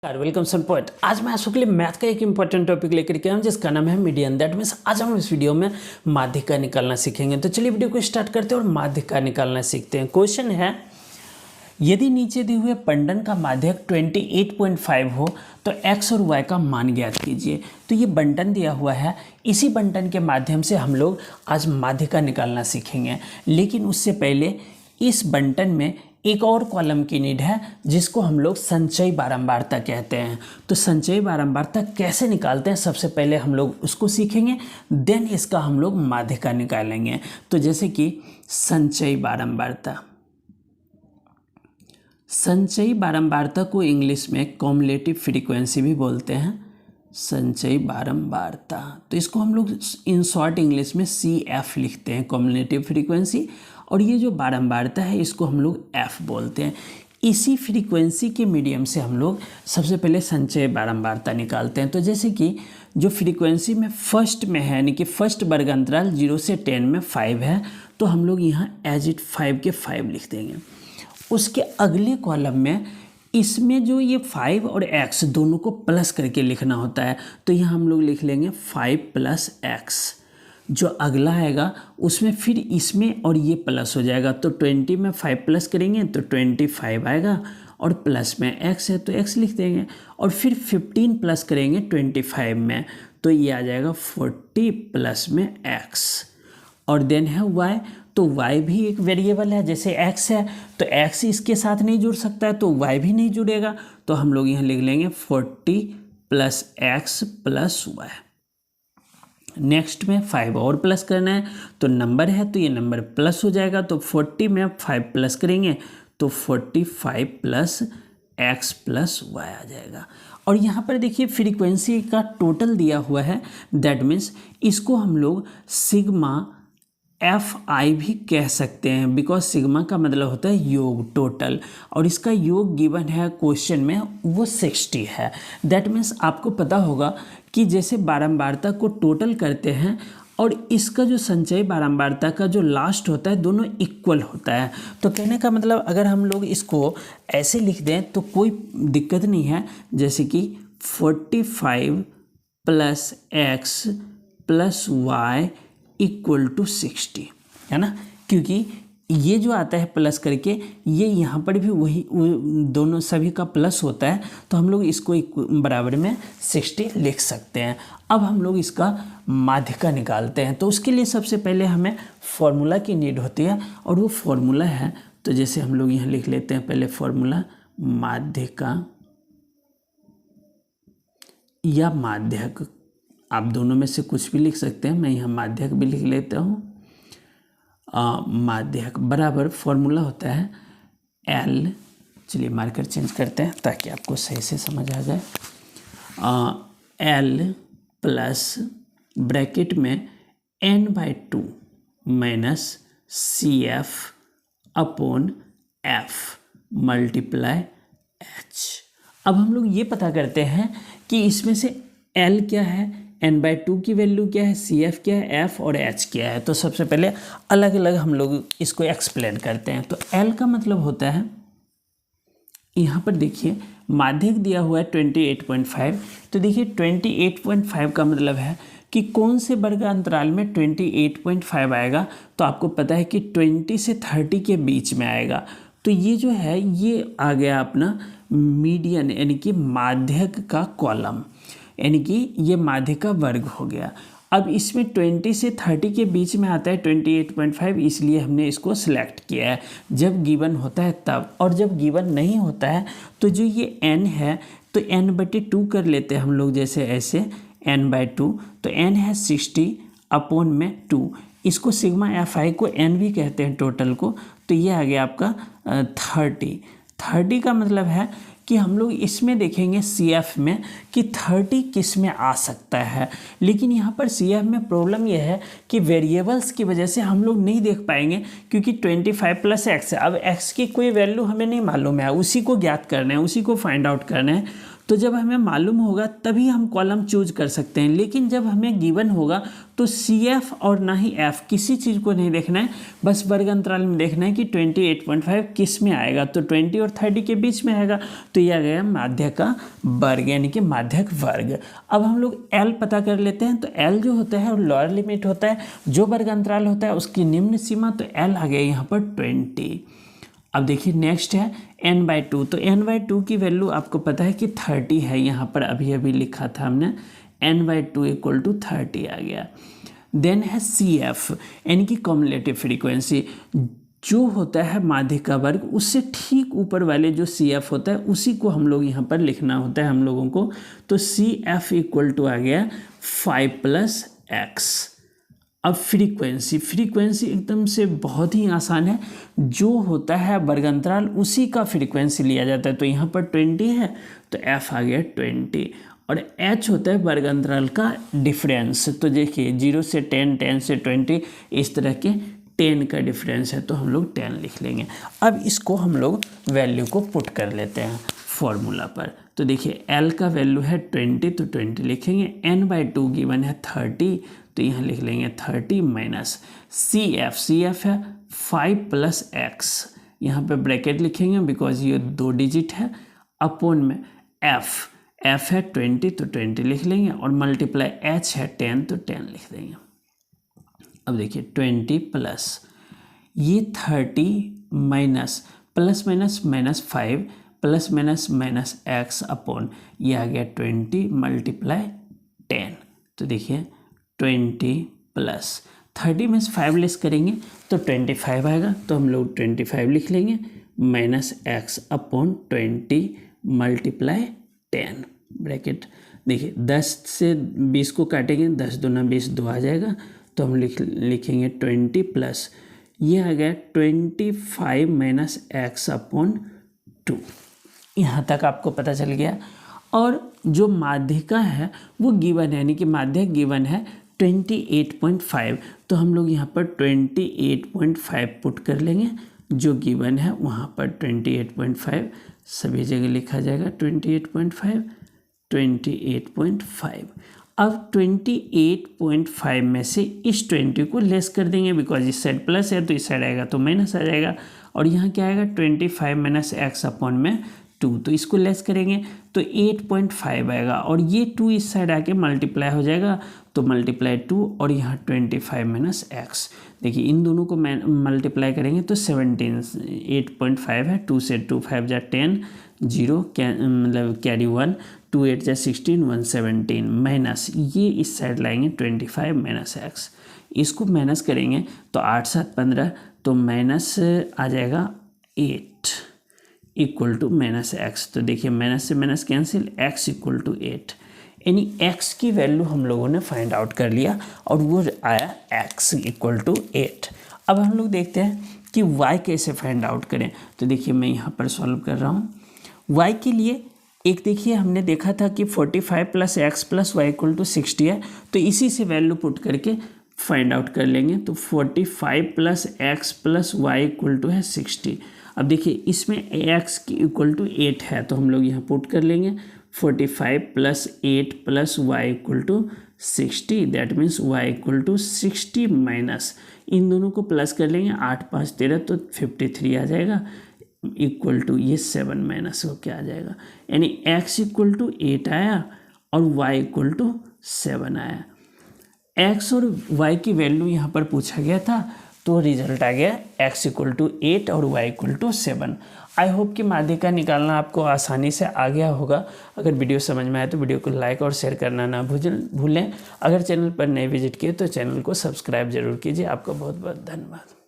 Welcome सन point. आज मैं आपके लिए मैथ का एक इंपॉर्टेंट टॉपिक लेकर के आया जिसका नाम है मीडियन। दैट मीन्स आज हम इस वीडियो में माध्यिका निकालना सीखेंगे। तो चलिए वीडियो को स्टार्ट करते हैं और माध्यिका निकालना सीखते हैं। क्वेश्चन है, यदि नीचे दिए हुए बंटन का माध्यक 28.5 हो तो x और y का मान ज्ञात कीजिए। तो ये बंटन दिया हुआ है, इसी बंटन के माध्यम से हम लोग आज माध्यिका निकालना सीखेंगे। लेकिन उससे पहले इस बंटन में एक और कॉलम की नीड है जिसको हम लोग संचयी बारंबारता कहते हैं। तो संचयी बारंबारता कैसे निकालते हैं सबसे पहले हम लोग उसको सीखेंगे, देन इसका हम लोग माध्यिका निकालेंगे। तो जैसे कि संचयी बारंबारता, संचयी बारंबारता को इंग्लिश में कॉम्युलेटिव फ्रीक्वेंसी भी बोलते हैं। संचयी बारंबारता, तो इसको हम लोग इन शॉर्ट इंग्लिश में CF लिखते हैं, कॉम्युलेटिव फ्रीक्वेंसी। और ये जो बारंबारता है इसको हम लोग F बोलते हैं। इसी फ्रीक्वेंसी के मीडियम से हम लोग सबसे पहले संचयी बारंबारता निकालते हैं। तो जैसे कि जो फ्रीक्वेंसी में फर्स्ट में है, यानी कि फर्स्ट वर्ग अंतराल 0 से 10 में 5 है, तो हम लोग यहाँ एज इट 5 के 5 लिख देंगे। उसके अगले कॉलम में इसमें जो ये 5 और x दोनों को प्लस करके लिखना होता है, तो यहाँ हम लोग लिख लेंगे 5 + x। जो अगला आएगा उसमें फिर इसमें और ये प्लस हो जाएगा, तो 20 में 5 प्लस करेंगे तो 25 आएगा, और प्लस में x है तो x लिख देंगे, और फिर 15 प्लस करेंगे 25 में तो ये आ जाएगा 40 प्लस में x। और देन है y, तो y भी एक वेरिएबल है, जैसे x है तो x इसके साथ नहीं जुड़ सकता है तो y भी नहीं जुड़ेगा, तो हम लोग यहाँ लिख लेंगे 40 + x + y। नेक्स्ट में 5 और प्लस करना है, तो नंबर है तो ये नंबर प्लस हो जाएगा, तो 40 में 5 प्लस करेंगे तो 45 + x + y आ जाएगा। और यहाँ पर देखिए फ्रीक्वेंसी का टोटल दिया हुआ है, दैट मीन्स इसको हम लोग सिग्मा FI भी कह सकते हैं, बिकॉज सिग्मा का मतलब होता है योग, टोटल, और इसका योग गिवन है क्वेश्चन में वो 60 है। दैट मीन्स आपको पता होगा कि जैसे बारंबारता को टोटल करते हैं और इसका जो संचयी बारंबारता का जो लास्ट होता है दोनों इक्वल होता है। तो कहने का मतलब अगर हम लोग इसको ऐसे लिख दें तो कोई दिक्कत नहीं है, जैसे कि 45 + x + y = 60, है ना, क्योंकि ये जो आता है प्लस करके ये यहाँ पर भी वही दोनों सभी का प्लस होता है, तो हम लोग इसको बराबर में 60 लिख सकते हैं। अब हम लोग इसका माध्यिका निकालते हैं, तो उसके लिए सबसे पहले हमें फॉर्मूला की नीड होती है, और वो फॉर्मूला है, तो जैसे हम लोग यहाँ लिख लेते हैं पहले फॉर्मूला माध्यिका या माध्यक, आप दोनों में से कुछ भी लिख सकते हैं, मैं यहाँ माध्यक भी लिख लेता हूँ। माध्यक बराबर फॉर्मूला होता है L, चलिए मार्कर चेंज करते हैं ताकि आपको सही से समझ आ जाए। L प्लस ब्रैकेट में n/2 - CF upon F × H। अब हम लोग ये पता करते हैं कि इसमें से L क्या है, n/2 की वैल्यू क्या है, CF क्या है, F और H क्या है। तो सबसे पहले अलग अलग हम लोग इसको एक्सप्लेन करते हैं। तो L का मतलब होता है, यहाँ पर देखिए माध्यक दिया हुआ है 28.5, तो देखिए 28.5 का मतलब है कि कौन से वर्ग अंतराल में 28.5 आएगा, तो आपको पता है कि 20 से 30 के बीच में आएगा। तो ये जो है ये आ गया अपना मीडियन, यानी कि माध्यक का कॉलम, यानी कि ये माध्यिका वर्ग हो गया। अब इसमें 20 से 30 के बीच में आता है 28.5, इसलिए हमने इसको सिलेक्ट किया है जब गिवन होता है तब, और जब गिवन नहीं होता है तो जो ये n है तो n/2 कर लेते हैं हम लोग, जैसे ऐसे n/2, तो n है 60 अपॉन में 2, इसको सिग्मा FI को n भी कहते हैं टोटल को, तो ये आ गया आपका 30 का मतलब है कि हम लोग इसमें देखेंगे CF में कि 30 किस में आ सकता है। लेकिन यहाँ पर CF में प्रॉब्लम यह है कि वेरिएबल्स की वजह से हम लोग नहीं देख पाएंगे, क्योंकि 25 + x है। अब x की कोई वैल्यू हमें नहीं मालूम है, उसी को ज्ञात करना है, उसी को फाइंड आउट करना है। तो जब हमें मालूम होगा तभी हम कॉलम चूज कर सकते हैं, लेकिन जब हमें गिवन होगा तो CF और ना ही F, किसी चीज़ को नहीं देखना है, बस वर्ग अंतराल में देखना है कि 28.5 किस में आएगा। तो 20 और 30 के बीच में आएगा, तो यह आ गया माध्य का वर्ग यानी कि माध्यक वर्ग। अब हम लोग L पता कर लेते हैं। तो L जो होता है वो लोअर लिमिट होता है, जो वर्ग अंतराल होता है उसकी निम्न सीमा, तो L आ गया यहाँ पर 20। अब देखिए नेक्स्ट है n/2। तो n/2 की वैल्यू आपको पता है कि 30 है, यहाँ पर अभी अभी लिखा था हमने, n/2 = 30 आ गया। देन है CF यानी कि कॉम्युलेटिव फ्रीक्वेंसी, जो होता है माध्य का वर्ग, उससे ठीक ऊपर वाले जो CF होता है उसी को हम लोग यहाँ पर लिखना होता है हम लोगों को। तो CF = आ गया 5 + x। अब फ्रीक्वेंसी एकदम से बहुत ही आसान है, जो होता है वर्गांतराल उसी का फ्रीक्वेंसी लिया जाता है। तो यहाँ पर 20 है तो F आ गया 20, और H होता है वर्गांतराल का डिफरेंस। तो देखिए 0 से 10, 10 से 20, इस तरह के 10 का डिफरेंस है, तो हम लोग 10 लिख लेंगे। अब इसको हम लोग वैल्यू को पुट कर लेते हैं फॉर्मूला पर। तो देखिए L का वैल्यू है 20, तो 20 लिखेंगे। n/2 गिवन है 30, तो यहाँ लिख लेंगे 30 माइनस CF है 5 + x, यहाँ पे ब्रैकेट लिखेंगे बिकॉज ये 2 डिजिट है, अपॉन में F है 20, तो 20 लिख लेंगे, और मल्टीप्लाई H है 10, तो 10 लिख देंगे। अब देखिए 20 प्लस ये 30 minus plus minus -5 plus minus x upon ये आ गया 20 मल्टीप्लाई 10। तो देखिए 20 प्लस 30 में से 5 लेस करेंगे तो 25 आएगा, तो हम लोग 25 लिख लेंगे, minus x upon 20 multiply 10 bracket. देखिए 10 से 20 को काटेंगे, 10 दूना 20, 2 आ जाएगा, तो हम लिखेंगे 20 प्लस ये आ गया 25 माइनस x अपॉन 2। यहाँ तक आपको पता चल गया। और जो माध्यिका है वो गिवन है, यानी कि माध्यक गिवन है 28.5, तो हम लोग यहाँ पर 28.5 पुट कर लेंगे, जो गिवन है वहाँ पर 28.5 सभी जगह लिखा जाएगा। 28.5 अब 28.5 में से इस 20 को लेस कर देंगे, बिकॉज इस साइड प्लस है तो इस साइड आएगा तो माइनस आ जाएगा, और यहाँ क्या आएगा 25 माइनस x अपॉन में 2, तो इसको लेस करेंगे तो 8.5 आएगा, और ये 2 इस साइड आके मल्टीप्लाई हो जाएगा, तो मल्टीप्लाई 2 और यहाँ 25 माइनस x। देखिए इन दोनों को मल्टीप्लाई करेंगे तो 17, 8.5 है, 2 से 2 5 जा 10, 0 मतलब कैरी 1, 2 8 जा 16, 117 माइनस ये इस साइड लाएंगे 25 माइनस x, इसको माइनस करेंगे तो 8 7 15, तो माइनस आ जाएगा 8 इक्वल टू माइनस x। तो देखिए माइनस से minus cancel, x equal to 8, यानी x की वैल्यू हम लोगों ने फाइंड आउट कर लिया और वो आया x इक्वल टू 8। अब हम लोग देखते हैं कि y कैसे फाइंड आउट करें। तो देखिए मैं यहाँ पर सॉल्व कर रहा हूँ। y के लिए एक देखिए हमने देखा था कि 45 plus x plus Y equal to 60 है, तो इसी से वैल्यू पुट करके फाइंड आउट कर लेंगे। तो 45 plus x plus Y equal to है 60। अब देखिए इसमें x की इक्वल टू 8 है, तो हम लोग यहाँ पुट कर लेंगे 45 plus 8 plus Y equal to 60, that means y equal to 60 minus इन दोनों को प्लस कर लेंगे, 8 5 13, तो 53 आ जाएगा, इक्वल टू ये 7 माइनस हो क्या आ जाएगा, यानी x इक्वल टू 8 आया और y इक्वल टू 7 आया। x और y की वैल्यू यहाँ पर पूछा गया था, तो रिजल्ट आ गया x इक्वल टू 8 और y equal to 7। I hope कि माध्यिका निकालना आपको आसानी से आ गया होगा। अगर वीडियो समझ में आए तो वीडियो को लाइक और शेयर करना ना भूलें। अगर चैनल पर नए विजिट किए तो चैनल को सब्सक्राइब जरूर कीजिए। आपका बहुत बहुत धन्यवाद।